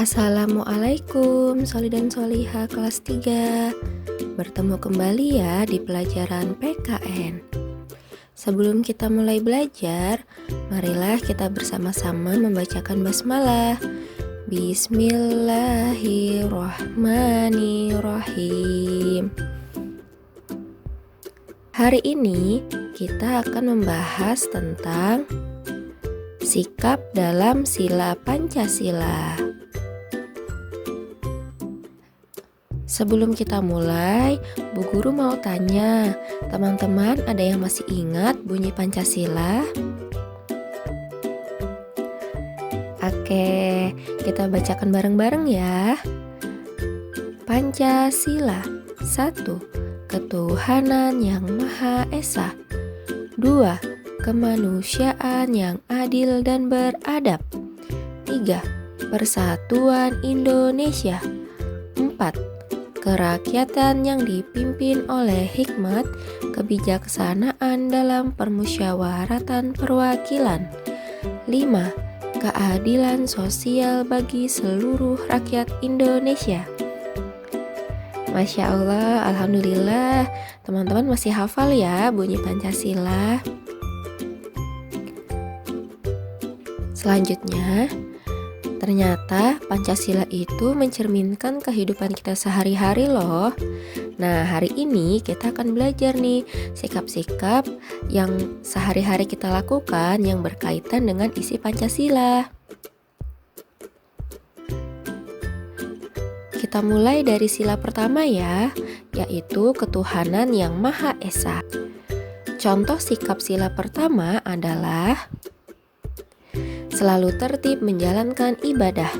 Assalamualaikum Soli dan Soliha kelas 3. Bertemu kembali ya di pelajaran PKN. Sebelum kita mulai belajar, marilah kita bersama-sama membacakan basmalah. Bismillahirrahmanirrahim. Hari ini kita akan membahas tentang sikap dalam sila Pancasila. Sebelum kita mulai, Bu Guru mau tanya, teman-teman ada yang masih ingat bunyi Pancasila? Oke, kita bacakan bareng-bareng ya. Pancasila. 1. Ketuhanan yang Maha Esa. 2. Kemanusiaan yang adil dan beradab. 3. Persatuan Indonesia. 4. Kerakyatan yang dipimpin oleh hikmat, kebijaksanaan dalam permusyawaratan perwakilan. 5. Keadilan sosial bagi seluruh rakyat Indonesia. Masya Allah, Alhamdulillah, teman-teman masih hafal ya bunyi Pancasila. Selanjutnya, ternyata Pancasila itu mencerminkan kehidupan kita sehari-hari loh. Nah, hari ini kita akan belajar nih sikap-sikap yang sehari-hari kita lakukan yang berkaitan dengan isi Pancasila. Kita mulai dari sila pertama ya, yaitu ketuhanan yang Maha Esa. Contoh sikap sila pertama adalah selalu tertib menjalankan ibadah.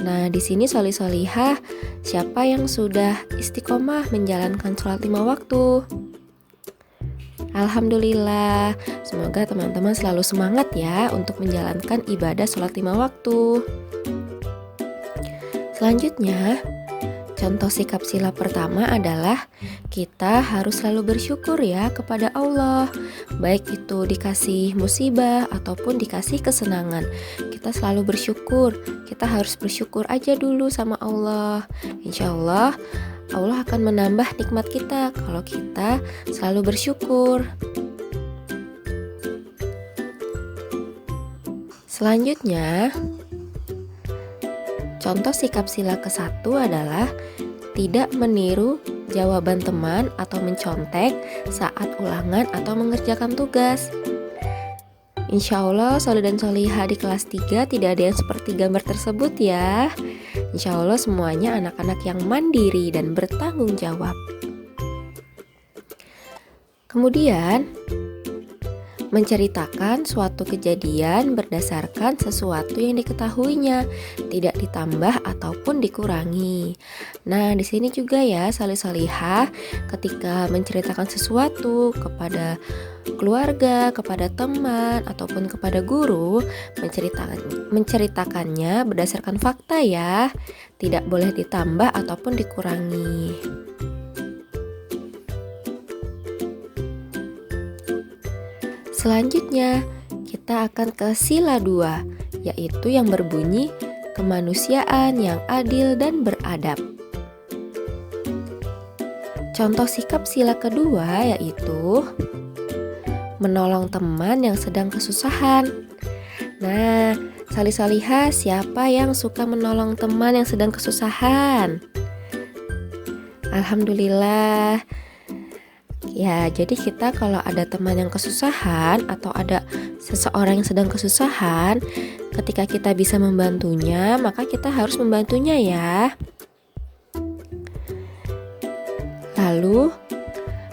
Nah, di sini Solihah, siapa yang sudah istiqomah menjalankan sholat 5 waktu? Alhamdulillah, semoga teman-teman selalu semangat ya untuk menjalankan ibadah sholat 5 waktu. Selanjutnya, contoh sikap sila pertama adalah kita harus selalu bersyukur ya kepada Allah. Baik itu dikasih musibah ataupun dikasih kesenangan, kita selalu bersyukur. Kita harus bersyukur aja dulu sama Allah. Insya Allah, Allah akan menambah nikmat kita kalau kita selalu bersyukur. Selanjutnya, contoh sikap sila ke-1 adalah tidak meniru jawaban teman atau mencontek saat ulangan atau mengerjakan tugas. Insya Allah Soli dan Soliha di kelas 3 tidak ada yang seperti gambar tersebut ya. Insya Allah semuanya anak-anak yang mandiri dan bertanggung jawab. Kemudian, menceritakan suatu kejadian berdasarkan sesuatu yang diketahuinya, tidak ditambah ataupun dikurangi. Nah, di sini juga ya Solihah, ketika menceritakan sesuatu kepada keluarga, kepada teman ataupun kepada guru, menceritakannya berdasarkan fakta ya, tidak boleh ditambah ataupun dikurangi. Selanjutnya, kita akan ke sila 2, yaitu yang berbunyi kemanusiaan yang adil dan beradab. Contoh sikap sila kedua yaitu menolong teman yang sedang kesusahan. Nah, Solihah, siapa yang suka menolong teman yang sedang kesusahan? Alhamdulillah. Ya, jadi kita kalau ada teman yang kesusahan atau ada seseorang yang sedang kesusahan, ketika kita bisa membantunya, maka kita harus membantunya ya. Lalu,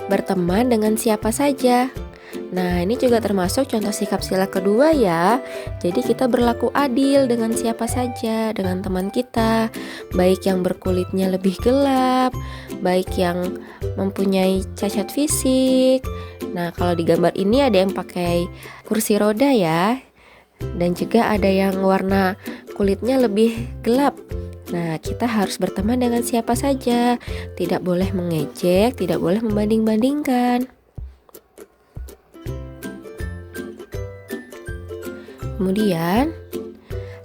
berteman dengan siapa saja. Nah, ini juga termasuk contoh sikap sila kedua ya. Jadi kita berlaku adil dengan siapa saja, dengan teman kita, baik yang berkulitnya lebih gelap, baik yang mempunyai cacat fisik. Nah, kalau di gambar ini ada yang pakai kursi roda ya, dan juga ada yang warna kulitnya lebih gelap. Nah, kita harus berteman dengan siapa saja, tidak boleh mengejek, tidak boleh membanding-bandingkan. Kemudian,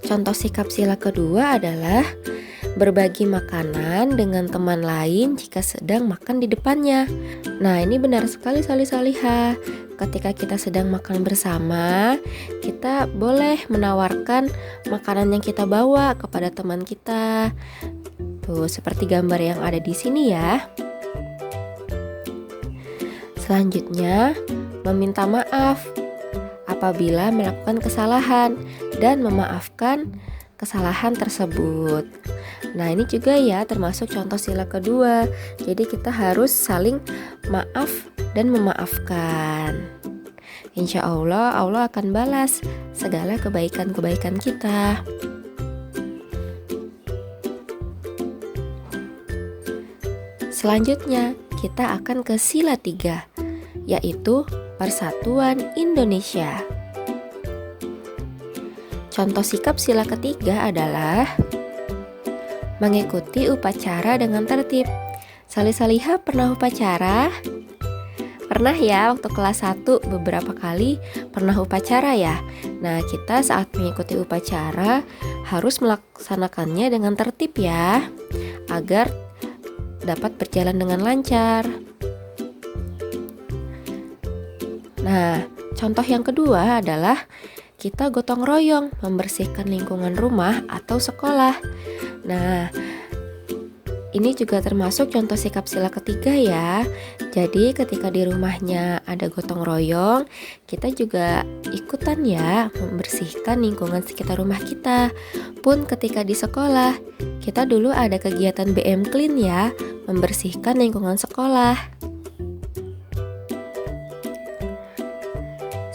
Contoh sikap sila kedua adalah berbagi makanan dengan teman lain jika sedang makan di depannya. Nah, ini benar sekali salih-salihah. Ketika kita sedang makan bersama, kita boleh menawarkan makanan yang kita bawa kepada teman kita. Tuh, seperti gambar yang ada di sini ya. Selanjutnya, meminta maaf apabila melakukan kesalahan dan memaafkan kesalahan tersebut. Nah, ini juga ya termasuk contoh sila kedua. Jadi kita harus saling maaf dan memaafkan. Insya Allah, Allah akan balas segala kebaikan-kebaikan kita. Selanjutnya, kita akan ke sila 3, yaitu Persatuan Indonesia. Contoh sikap sila ketiga adalah mengikuti upacara dengan tertib. Salih-salihah pernah upacara? Pernah ya, waktu kelas 1 beberapa kali pernah upacara ya. Nah, kita saat mengikuti upacara harus melaksanakannya dengan tertib ya, agar dapat berjalan dengan lancar. Nah, contoh yang kedua adalah kita gotong royong membersihkan lingkungan rumah atau sekolah. Nah, ini juga termasuk contoh sikap sila ketiga ya. Jadi ketika di rumahnya ada gotong royong, kita juga ikutan ya membersihkan lingkungan sekitar rumah kita. Pun ketika di sekolah, kita dulu ada kegiatan BM Clean ya, membersihkan lingkungan sekolah.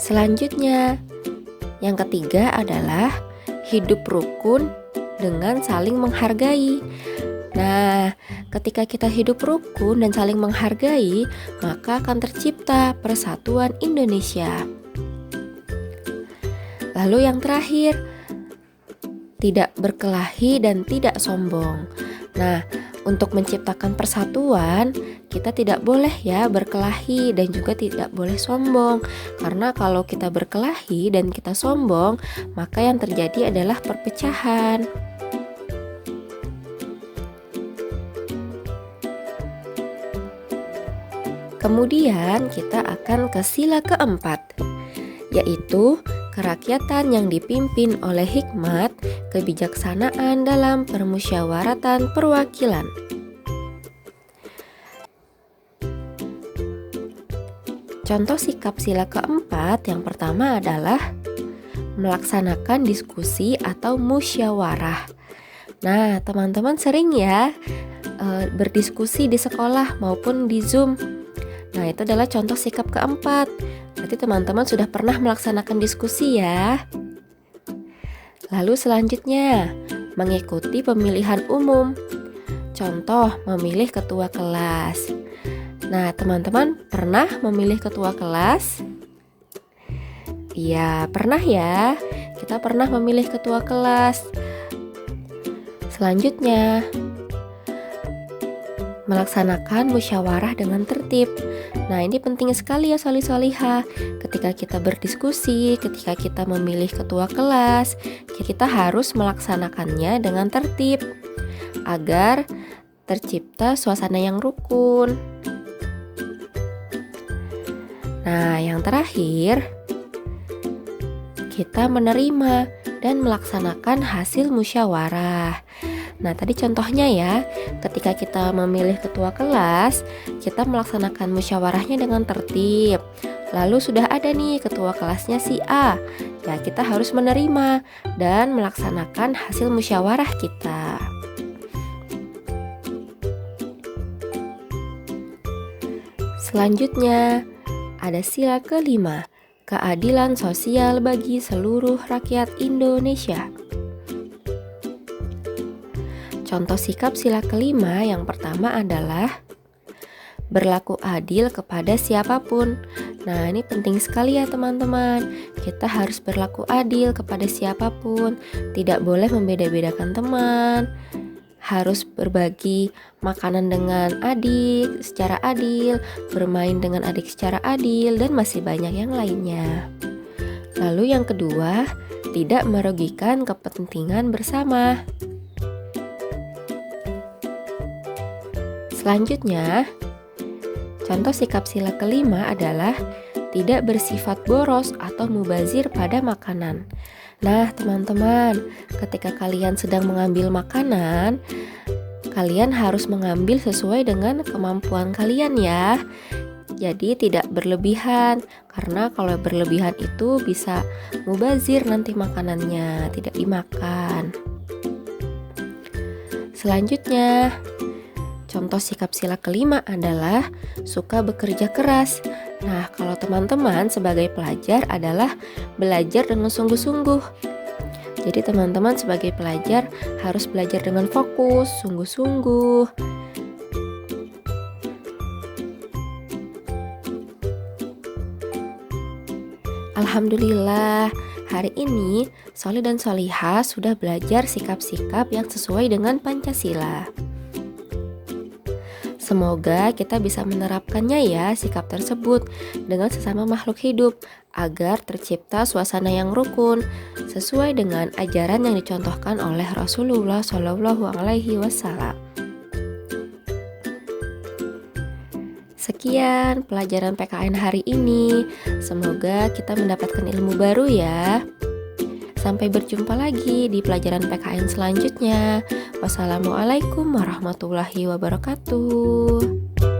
Selanjutnya, yang ketiga adalah hidup rukun dengan saling menghargai. Nah, ketika kita hidup rukun dan saling menghargai, maka akan tercipta persatuan Indonesia. Lalu yang terakhir, tidak berkelahi dan tidak sombong. Nah, untuk menciptakan persatuan, kita tidak boleh ya berkelahi dan juga tidak boleh sombong. Karena kalau kita berkelahi dan kita sombong, maka yang terjadi adalah perpecahan. Kemudian kita akan ke sila keempat, yaitu kerakyatan yang dipimpin oleh hikmat, kebijaksanaan dalam permusyawaratan perwakilan. Contoh sikap sila keempat yang pertama adalah melaksanakan diskusi atau musyawarah. Nah, teman-teman sering ya berdiskusi di sekolah maupun di Zoom. Nah, itu adalah contoh sikap keempat. Berarti teman-teman sudah pernah melaksanakan diskusi ya. Lalu selanjutnya, mengikuti pemilihan umum. Contoh, memilih ketua kelas. Nah, teman-teman pernah memilih ketua kelas? Iya, pernah ya. Kita pernah memilih ketua kelas. Selanjutnya, melaksanakan musyawarah dengan tertib. Nah, ini penting sekali ya salih-salihah. Ketika kita berdiskusi, ketika kita memilih ketua kelas, kita harus melaksanakannya dengan tertib agar tercipta suasana yang rukun. Nah, yang terakhir, kita menerima dan melaksanakan hasil musyawarah. Nah, tadi contohnya ya, ketika kita memilih ketua kelas, kita melaksanakan musyawarahnya dengan tertib. Lalu sudah ada nih ketua kelasnya si A. Ya, kita harus menerima dan melaksanakan hasil musyawarah kita. Selanjutnya, ada sila kelima, keadilan sosial bagi seluruh rakyat Indonesia. Contoh sikap sila kelima yang pertama adalah berlaku adil kepada siapapun. Nah, ini penting sekali ya teman-teman. Kita harus berlaku adil kepada siapapun. Tidak boleh membeda-bedakan teman. Harus berbagi makanan dengan adik secara adil, bermain dengan adik secara adil, dan masih banyak yang lainnya. Lalu yang kedua, tidak merugikan kepentingan bersama. Selanjutnya, contoh sikap sila kelima adalah tidak bersifat boros atau mubazir pada makanan. Nah, teman-teman, ketika kalian sedang mengambil makanan, kalian harus mengambil sesuai dengan kemampuan kalian ya. Jadi tidak berlebihan, karena kalau berlebihan itu bisa mubazir nanti makanannya, tidak dimakan. Selanjutnya, contoh sikap sila kelima adalah suka bekerja keras. Nah, kalau teman-teman sebagai pelajar adalah belajar dengan sungguh-sungguh. Jadi teman-teman sebagai pelajar harus belajar dengan fokus, sungguh-sungguh. Alhamdulillah, hari ini Sholih dan Sholihah sudah belajar sikap-sikap yang sesuai dengan Pancasila. Semoga kita bisa menerapkannya ya sikap tersebut dengan sesama makhluk hidup agar tercipta suasana yang rukun sesuai dengan ajaran yang dicontohkan oleh Rasulullah SAW. Sekian pelajaran PKN hari ini. Semoga kita mendapatkan ilmu baru ya. Sampai berjumpa lagi di pelajaran PKN selanjutnya. Wassalamualaikum warahmatullahi wabarakatuh.